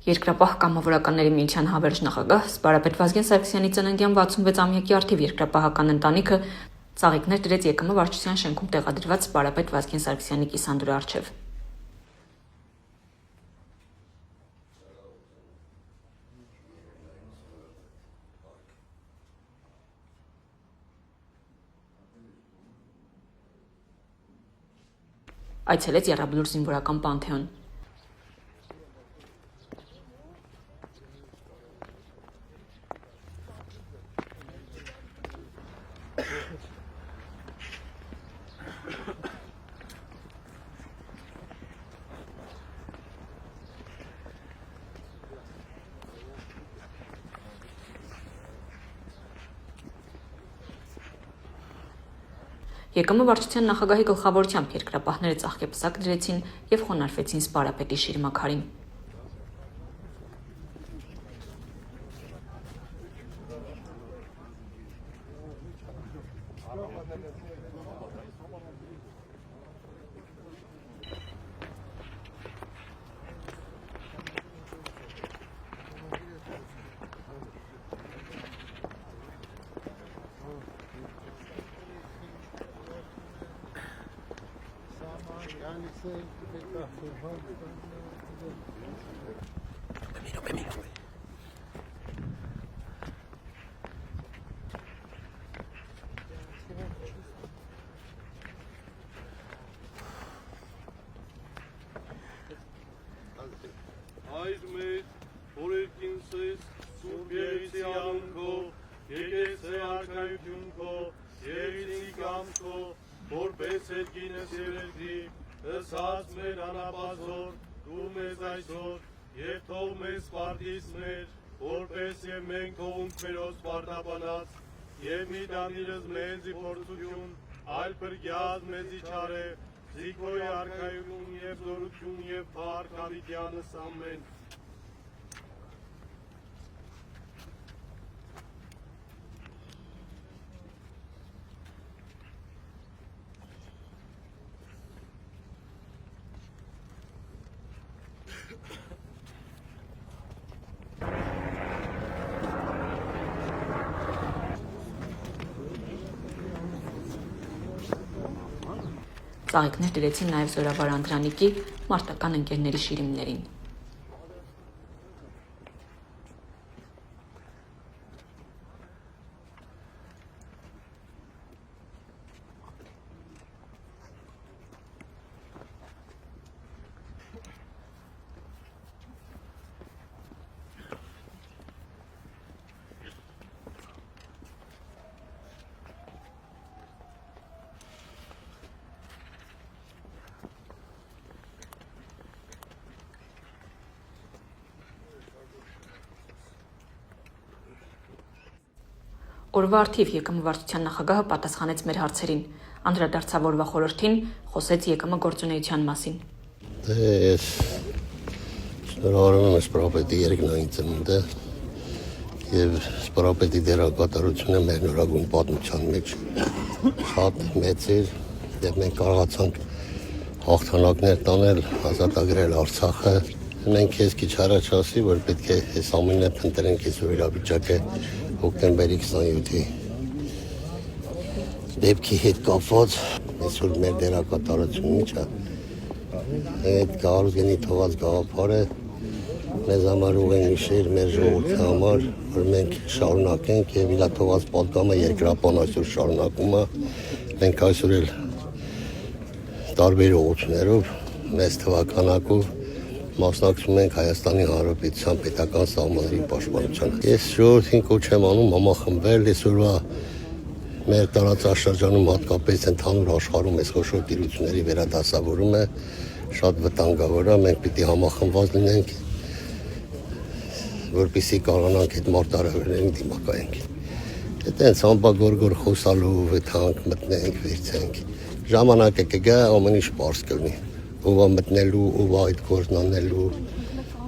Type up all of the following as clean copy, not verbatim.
Երկրապահ կամավորականների միության հավերժ նախագահ սպարապետ Վազգեն Սարգսյանի ծննդյան 66-ամյակի առթիվ երկրապահական ընտանիքը ծաղիկներ դրեց ԵԿՄ վարչության շենքում տեղադրված սպարապետ Վազգեն Սարգսյանի կիսանդրու առջև։ Այցելեց Եռաբլուր զինվորական պանթեոն։ ԵԿՄ վարչության նախագահի գլխավորությամբ երկրապահները ծաղկեպսակ դրեցին և խոնարհվեցին սպարապետի շիրմաքարին։ Այր մեր, որերկինսես, սուրբ երիցի անքո, եկեցե արքայություն քո, երիցի կամքո, որպես երկինս երերդի, ըսած մեր անապազոր, դու մեզ այսօր, և թող մեզ պարտիս մեր, որպես և մենք թողունք մերոս պարտապանած, և մի դանիրս մեզի փորձություն, այլ պրգյազ մեզի չարե, Զիգոյ արքայություն և զորություն և փառք հավիտյանս ամեն։ Ծաղիկներ դրեցին նաև Զորավար Անդրանիկի մարտական ընկերների շիրիմներին։ Օրվա առթիվ ԵԿՄ վարչության նախագահը պատասխանեց մեր հարցերին, անդրադարձավ օրվա խորհրդին, խոսեց ԵԿՄ գործունեության մասին։ Ես շնորհավորում եմ սպարապետի երկնային ծնունդը և սպարապետի դերակատարությունը մեր նորագույն պատմության մեջ շատ մեծ էր և մենք կարողացանք հաղթանակներ տանել, ազատագրել Արցախը։ Մենք քեզ քիչ առաջ ասի, որ պետք է այս ամենը փնտրենք այսօր իրավիճակը հոկտեմբերի 27-ի դեպքի հետ կապված, այսօր մեր դերակատարությունը ինչ է։ Այդ Գարուգենի թողած գաղափարը մեզ համար ուղենիշեր մեր ժողովրդի համար, որ մենք շարունակենք և իր թողած պատգամը երկրապահն այսօր շարունակում է։ Մենք այսօր էլ տարբեր ուղղություններով մեծ թվականակով մասնակցում ենք Հայաստանի Հանրապետության պետական սահմանների պաշտպանությանը։ Ես ժողովրդին կոչ եմ անում համախմբվել այսօրվա մեր տարածաշրջանում, հատկապես ընդհանուր աշխարհում այս խոշոր տիրությունների վերադասավորումը շատ վտանգավոր է, մենք պիտի համախմբված լինենք, որպեսզի կարողանանք այդ մարտահրավերներին դիմակայենք։ Այդտենց ամբագորգոր խոսալով վտանգ մտնենք, վերցենք։ Ժամանակը կգա, ամեն ինչ պարզ կլինի։ Ով է մտնելու, ով է այդ գործն անելու,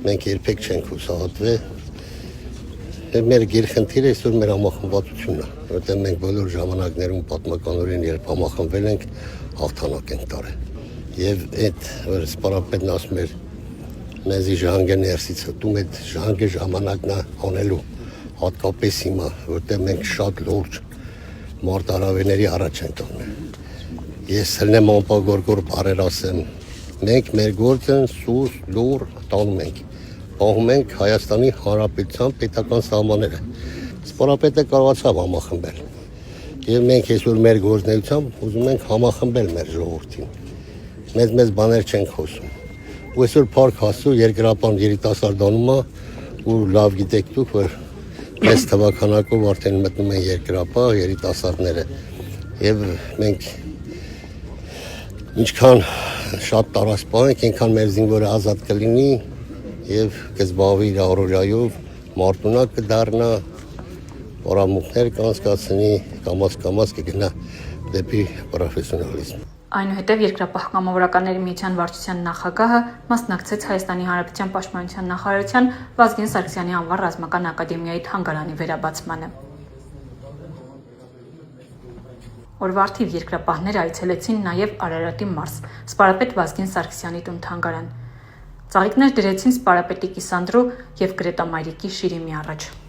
մենք երբեք չենք հուսահատվել։ Մեր գերխնդիրը այսօր մեր համախմբվածությունն է, որտեղ մենք բոլոր ժամանակներում պատմականորեն երբ համախմբվել ենք, հաղթանակ ենք տարել։ Եվ այդ որ սպարապետն ասում էր մեզի ժանգը ներսից հտում այդ ժանգը ժամանակն է անելու հատկապես հիմա, որտեղ մենք շատ լուրջ մարտահրավերների առաջ ենք տոնում։ Ես հլնեմ անպագորգոր բարեր ասեմ, մենք մեր գործը սուս լուր տանում ենք, պահում ենք Հայաստանի Հանրապետության պետական սահմանները։ Սպորապետը կարողացավ համախմբել։ Եվ մենք այսօր մեր գործնեությամբ ուզում ենք համախմբել մեր ժողովրդին։ Մեծ բաներ չենք խոսում։ Ու այսօր Փառք Աստծո երկրապահ երիտասարդանում է, ու լավ գիտեք դուք, որ մեծ թվականակով արդեն մտնում են երկրապահ երիտասարդները։ Եվ մենք ինչքան շատ տարածք ենք, այնքան մեր զինվորը ազատ կլինի եւ կզբաղվի իր առօրյայով, մարտունակ կդառնա, օրամուտներ կանցկացնի, կամաց կգնա դեպի պրոֆեսիոնալիզմ։ Այնուհետև Երկրապահ կամավորականների միության վարչության նախագահը մասնակցեց Հայաստանի Հանրապետության Պաշտպանության նախարարության Վազգեն Սարգսյանի անվան ռազմական ակադեմիայի թանգարանի վերաբացմանը։ Օրվա արդիվ երկրապահները այցելեցին նաև Արարատի մարզ, սպարապետ Վազգեն Սարգսյանի տուն-թանգարան։ Ծաղիկներ դրեցին սպարապետի Կիսանդրու և Գրետա Մայրիկի շիրիմի առաջ։